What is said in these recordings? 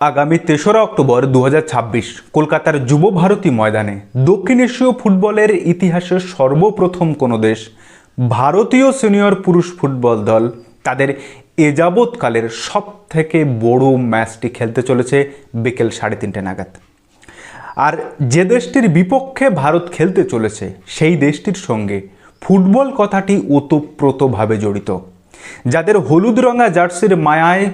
আগামী ৩রা অক্টোবর ২০২৬ কলকাতার যুব ভারতী ময়দানে দক্ষিণ এশীয় ফুটবলের ইতিহাসে সর্বপ্রথম কোনো দেশ ভারতীয় সিনিয়র পুরুষ ফুটবল দল তাদের এযাবৎকালের সবথেকে বড় ম্যাচটি খেলতে চলেছে বিকেল ৩:৩০ নাগাদ। আর যে দেশটির বিপক্ষে ভারত খেলতে চলেছে সেই দেশটির সঙ্গে ফুটবল কথাটি ওতপ্রোতভাবে জড়িত, যাদের হলুদ রঙা জার্সির মায়ায়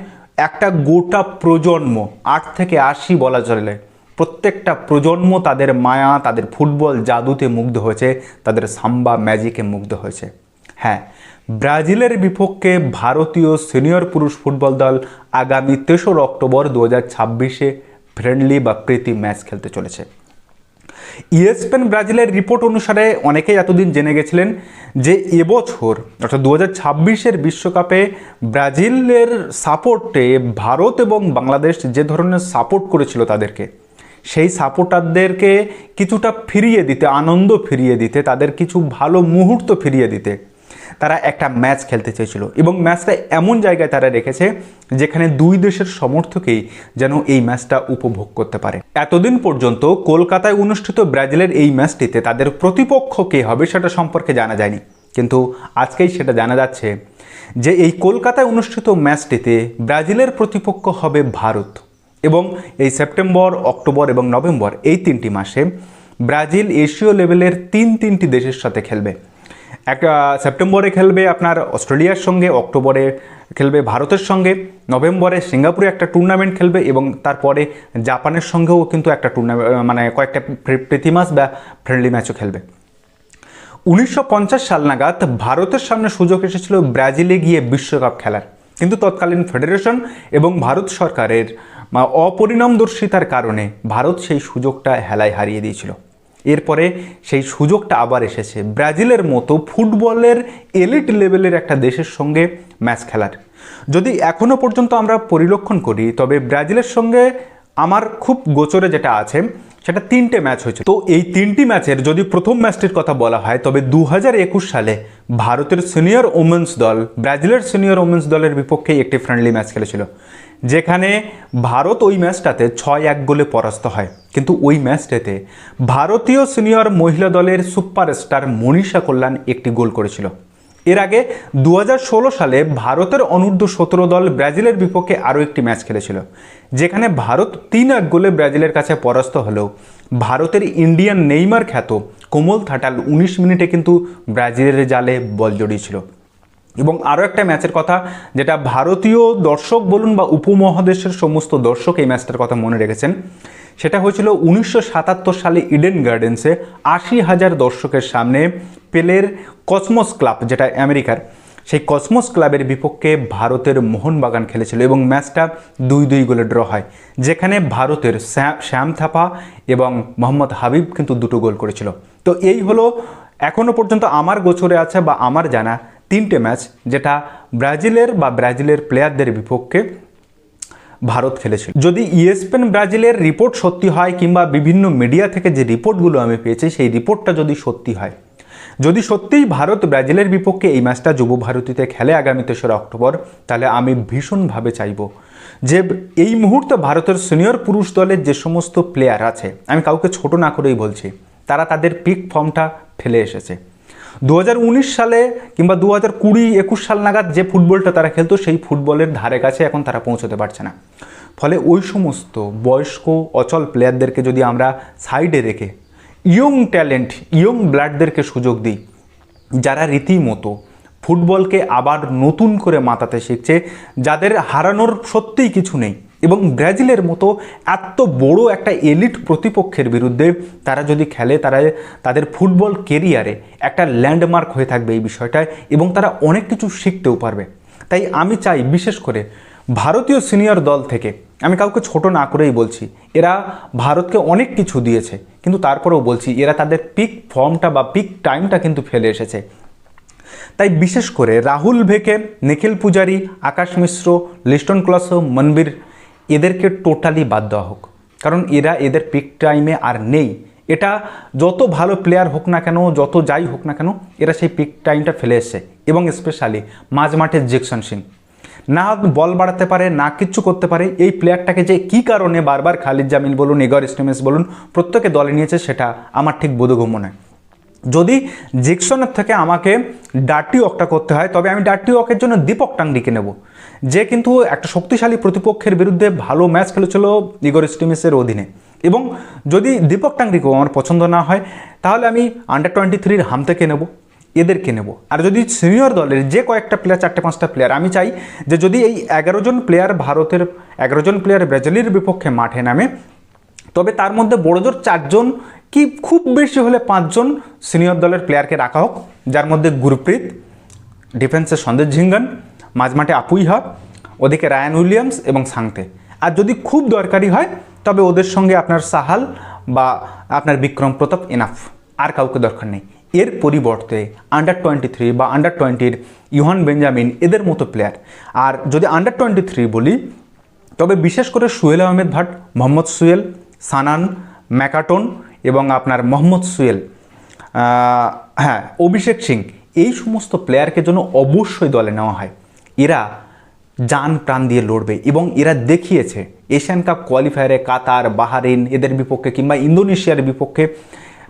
একটা গোটা প্রজন্ম ৮ থেকে ৮০ বলা চলে, প্রত্যেকটা প্রজন্ম তাদের মায়া, তাদের ফুটবল জাদুতে মুগ্ধ হয়েছে, তাদের সাম্বা ম্যাজিকে মুগ্ধ হয়েছে। হ্যাঁ, ব্রাজিলের বিপক্ষে ভারতীয় সিনিয়র পুরুষ ফুটবল দল আগামী ৩রা অক্টোবর ২০২৬ ফ্রেন্ডলি বা প্রীতি ম্যাচ খেলতে চলেছে। ইএসপিএন ব্রাজিলের রিপোর্ট অনুসারে অনেকেই এতদিন জেনে গেছিলেন যে এবছর অর্থাৎ ২০২৬ বিশ্বকাপে ব্রাজিলের সাপোর্টে ভারত এবং বাংলাদেশ যে ধরনের সাপোর্ট করেছিল তাদেরকে, সেই সাপোর্টারদেরকে কিছুটা ফিরিয়ে দিতে, আনন্দ ফিরিয়ে দিতে, তাদের কিছু ভালো মুহূর্ত ফিরিয়ে দিতে তারা একটা ম্যাচ খেলতে চেয়েছিল এবং ম্যাচটা এমন জায়গায় তারা রেখেছে যেখানে দুই দেশের সমর্থকেই যেন এই ম্যাচটা উপভোগ করতে পারে। এতদিন পর্যন্ত কলকাতায় অনুষ্ঠিত ব্রাজিলের এই ম্যাচটিতে তাদের প্রতিপক্ষ কে হবে সেটা সম্পর্কে জানা যায়নি, কিন্তু আজকেই সেটা জানা যাচ্ছে যে এই কলকাতায় অনুষ্ঠিত ম্যাচটিতে ব্রাজিলের প্রতিপক্ষ হবে ভারত। এবং এই সেপ্টেম্বর, অক্টোবর এবং নভেম্বর এই 3টি মাসে ব্রাজিল এশীয় লেভেলের তিনটি দেশের সাথে খেলবে। সেপ্টেম্বরে খেলবে আপনার অস্ট্রেলিয়ার সঙ্গে, অক্টোবরে খেলবে ভারতের সঙ্গে, নভেম্বরে সিঙ্গাপুরে একটা টুর্নামেন্ট খেলবে এবং তারপরে জাপানের সঙ্গেও কিন্তু একটা টুর্নামেন্ট কয়েকটা প্রীতি ম্যাচ বা ফ্রেন্ডলি ম্যাচও খেলবে। 1950 সাল নাগাদ ভারতের সামনে সুযোগ এসেছিল ব্রাজিলে গিয়ে বিশ্বকাপ খেলার, কিন্তু তৎকালীন ফেডারেশন এবং ভারত সরকারের অপরিণামদর্শিতার কারণে ভারত সেই সুযোগটা হেলায় হারিয়ে দিয়েছিল। এরপরে সেই সুযোগটা আবার এসেছে ব্রাজিলের মতো ফুটবলের এলিট লেভেলের একটা দেশের সঙ্গে ম্যাচ খেলার। যদি এখনও পর্যন্ত আমরা পরিলক্ষণ করি তবে ব্রাজিলের সঙ্গে আমার খুব গোচরে যেটা আছে সেটা 3টে ম্যাচ হয়েছে। তো এই 3টি ম্যাচের যদি প্রথম ম্যাচটির কথা বলা হয় তবে 2021 সালে ভারতের সিনিয়র ওমেন্স দল ব্রাজিলের সিনিয়র ওমেন্স দলের বিপক্ষে একটি ফ্রেন্ডলি ম্যাচ খেলেছিল, যেখানে ভারত ওই ম্যাচটাতে 6-1 গোলে পরাস্ত হয়। কিন্তু ওই ম্যাচটাতে ভারতীয় সিনিয়র মহিলা দলের সুপারস্টার মনীষা কল্যাণ একটি গোল করেছিল। এর আগে 2016 সালে ভারতের অনূর্ধ্ব-17 দল ব্রাজিলের বিপক্ষে আরও একটি ম্যাচ খেলেছিল, যেখানে ভারত 3-1 গোলে ব্রাজিলের কাছে পরাস্ত হলেও ভারতের ইন্ডিয়ান নেইমার খ্যাত কোমল থাটাল 19 মিনিটে কিন্তু ব্রাজিলের জালে বল জড়িয়েছিল। এবং আরও একটা ম্যাচের কথা যেটা ভারতীয় দর্শক বলুন বা উপমহাদেশের সমস্ত দর্শক এই ম্যাচটার কথা মনে রেখেছেন, সেটা হয়েছিল 1977 সালে ইডেন গার্ডেন্সে 80,000 দর্শকের সামনে পেলের কসমোস ক্লাব, যেটা আমেরিকার, সেই কসমোস ক্লাবের বিপক্ষে ভারতের মোহনবাগান খেলেছিল এবং ম্যাচটা 2-2 গোলে ড্র হয়, যেখানে ভারতের শ্যাম থাপা এবং মোহাম্মদ হাবিব কিন্তু 2টো গোল করেছিল। তো এই হলো এখনও পর্যন্ত আমার গোচরে আছে বা আমার জানা 3টে ম্যাচ যেটা ব্রাজিলের প্লেয়ারদের বিপক্ষে ভারত খেলেছিল। যদি ইএসপিএন ব্রাজিলের রিপোর্ট সত্যি হয় কিংবা বিভিন্ন মিডিয়া থেকে যে রিপোর্টগুলো আমি পেয়েছি সেই রিপোর্টটা যদি সত্যি হয়, যদি সত্যিই ভারত ব্রাজিলের বিপক্ষে এই ম্যাচটা যুব ভারতীতে খেলে আগামী 3রা অক্টোবর, তাহলে আমি ভীষণভাবে চাইব যে এই মুহূর্তে ভারতের সিনিয়র পুরুষ দলের যে সমস্ত প্লেয়ার আছে, আমি কাউকে ছোট না করেই বলছি, তারা তাদের পিক ফর্মটা ফেলে এসেছে। 2019 সালে কিংবা 2020-21 সাল নাগাদ যে ফুটবলটা তারা খেলতো সেই ফুটবলের ধারে কাছে এখন তারা পৌঁছতে পারছে না। ফলে ওই সমস্ত বয়স্ক অচল প্লেয়ারদেরকে যদি আমরা সাইডে রেখে ইয়ং ট্যালেন্ট, ইয়ং ব্লাডদেরকে সুযোগ দিই, যারা রীতিমতো ফুটবলকে আবার নতুন করে মাতাতে শিখছে, যাদের হারানোর সত্যিই কিছু নেই, এবং ব্রাজিলের মতো এত বড় একটা এলিট প্রতিপক্ষের বিরুদ্ধে তারা যদি খেলে, তাদের ফুটবল কেরিয়ারে একটা ল্যান্ডমার্ক হয়ে থাকবে এই বিষয়টায় এবং তারা অনেক কিছু শিখতেও পারবে। তাই আমি চাই বিশেষ করে ভারতীয় সিনিয়র দল থেকে, আমি কাউকে ছোট না করেই বলছি, এরা ভারতকে অনেক কিছু দিয়েছে, কিন্তু তারপরেও বলছি এরা তাদের পিক ফর্মটা বা পিক টাইমটা কিন্তু ফেলে এসেছে। তাই বিশেষ করে রাহুল ভেকে, নিখিল পূজারি, আকাশ মিশ্র, লিস্টন ক্লসো, মনবীর, এদেরকে টোটালি বাদ দেওয়া হোক, কারণ এদের পিক টাইমে আর নেই। এটা যত ভালো প্লেয়ার হোক না কেন, যত যাই হোক না কেন, এরা সেই পিক টাইমটা ফেলে এসছে। এবং স্পেশালি মাঝমাঠের জ্যাকসন সিং, না বল বাড়াতে পারে, না কিচ্ছু করতে পারে। এই প্লেয়ারটাকে যে কী কারণে বারবার খালিদ জামিল বলুন, ইগর স্টিমেন্স বলুন, প্রত্যেকে দলে নিয়েছে সেটা আমার ঠিক বোধগম্য নয়। যদি জিকসনের থেকে আমাকে ডার্টি ওয়াকটা করতে হয়, তবে আমি ডার্টি ওয়াকের জন্য দীপক টাংরিকে নেব, যে কিন্তু একটা শক্তিশালী প্রতিপক্ষের বিরুদ্ধে ভালো ম্যাচ খেলেছিল ইগর স্টিমেন্সের অধীনে। এবং যদি দীপক টাংরিকেও আমার পছন্দ না হয়, তাহলে আমি আন্ডার-23 হামতেকে নেব, এদেরকে নেব। আর যদি সিনিয়র দলের যে কয়েকটা প্লেয়ার, 4-5টা প্লেয়ার, আমি চাই যে যদি এই 11 জন প্লেয়ার ভারতের 11 জন প্লেয়ার ব্রাজিলের বিপক্ষে মাঠে নামে, তবে তার মধ্যে বড়জোর 4 জন কি খুব বেশি হলে 5 জন সিনিয়র দলের প্লেয়ারকে রাখা হোক, যার মধ্যে গুরপ্রীত, ডিফেন্সে সন্দেশ ঝিঙ্গান, মাঝমাঠে আপুইহা, ওদিকে রায়ান উইলিয়ামস এবং সাংতে। আর যদি খুব দরকারি হয় তবে ওদের সঙ্গে আপনার সাহাল বা আপনার বিক্রম প্রতাপ এনাফ, আর কাউকে দরকার নেই। এর পরিবর্তে আন্ডার-23 বা আন্ডার-20 ইউহান বেঞ্জামিন এদের মতো প্লেয়ার। আর যদি আন্ডার-23 বলি, তবে বিশেষ করে সুহেল আহমেদ ভাট, মোহাম্মদ সুহেল, সানান, ম্যাকাটন এবং আপনার মোহাম্মদ সুহেল, হ্যাঁ অভিষেক সিং, এই সমস্ত প্লেয়ারকে জন্য অবশ্যই দলে নেওয়া হয়। এরা জান প্রাণ দিয়ে লড়বে এবং এরা দেখিয়েছে এশিয়ান কাপ কোয়ালিফায়ারে কাতার, বাহারিন এদের বিপক্ষে কিংবা ইন্দোনেশিয়ার বিপক্ষে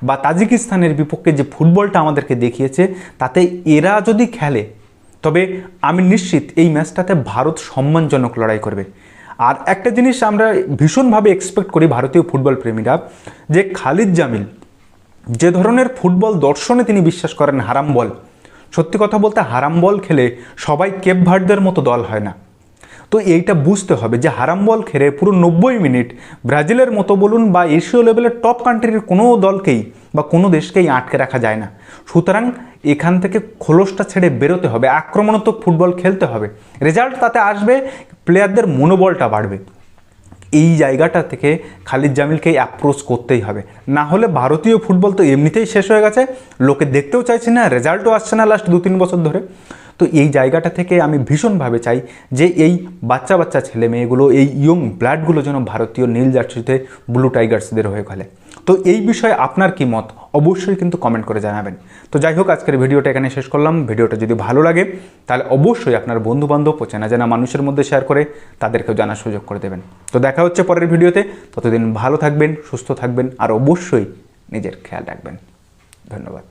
বা তাজিকিস্তানের বিপক্ষে যে ফুটবলটা আমাদেরকে দেখিয়েছে, তাতে এরা যদি খেলে তবে আমি নিশ্চিত এই ম্যাচটাতে ভারত সম্মানজনক লড়াই করবে। আর একটা জিনিস আমরা ভীষণভাবে এক্সপেক্ট করি ভারতীয় ফুটবল প্রেমীরা, যে খালিদ জামিল যে ধরনের ফুটবল দর্শনে তিনি বিশ্বাস করেন, হারাম বল, সত্যি কথা বলতে হারাম বল খেলে সবাই কেপ ভার্ডদের মতো দল হয় না। তো এইটা বুঝতে হবে যে হারাম বল খেলে পুরো 90 মিনিট ব্রাজিলের মতো বলুন বা এশীয় লেভেলের টপ কান্ট্রির কোনো দলকেই বা কোনো দেশকেই আটকে রাখা যায় না। সুতরাং এখান থেকে খোলসটা ছেড়ে বেরোতে হবে, আক্রমণাত্মক ফুটবল খেলতে হবে, রেজাল্ট তাতে আসবে, প্লেয়ারদের মনোবলটা বাড়বে। এই জায়গাটা থেকে খালিদ জামিলকে অ্যাপ্রোচ করতেই হবে, না হলে ভারতীয় ফুটবল তো এমনিতেই শেষ হয়ে গেছে, লোকে দেখতেও চাইছে না, রেজাল্টও আসছে না লাস্ট 2-3 বছর ধরে। তো এই জায়গাটা থেকে আমি ভীষণভাবে চাই যে এই বাচ্চা বাচ্চা ছেলে মেয়েগুলো, এই ইয়ং ব্লাডগুলো যেন ভারতীয় নীল জার্সিতে ব্লু টাইগার্সদের হয়ে খেলে। তো এই বিষয়ে আপনার কি মত অবশ্যই কিন্তু কমেন্ট করে জানাবেন। তো যাই হোক, আজকের ভিডিওটা এখানে শেষ করলাম। ভিডিওটা যদি ভালো লাগে তাহলে অবশ্যই আপনার বন্ধুবান্ধব ও চেনা জানা মানুষের মধ্যে শেয়ার করে তাদেরকেও জানার সুযোগ করে দেবেন। তো দেখা হচ্ছে পরের ভিডিওতে, ততদিন ভালো থাকবেন, সুস্থ থাকবেন আর অবশ্যই নিজের খেয়াল রাখবেন। ধন্যবাদ।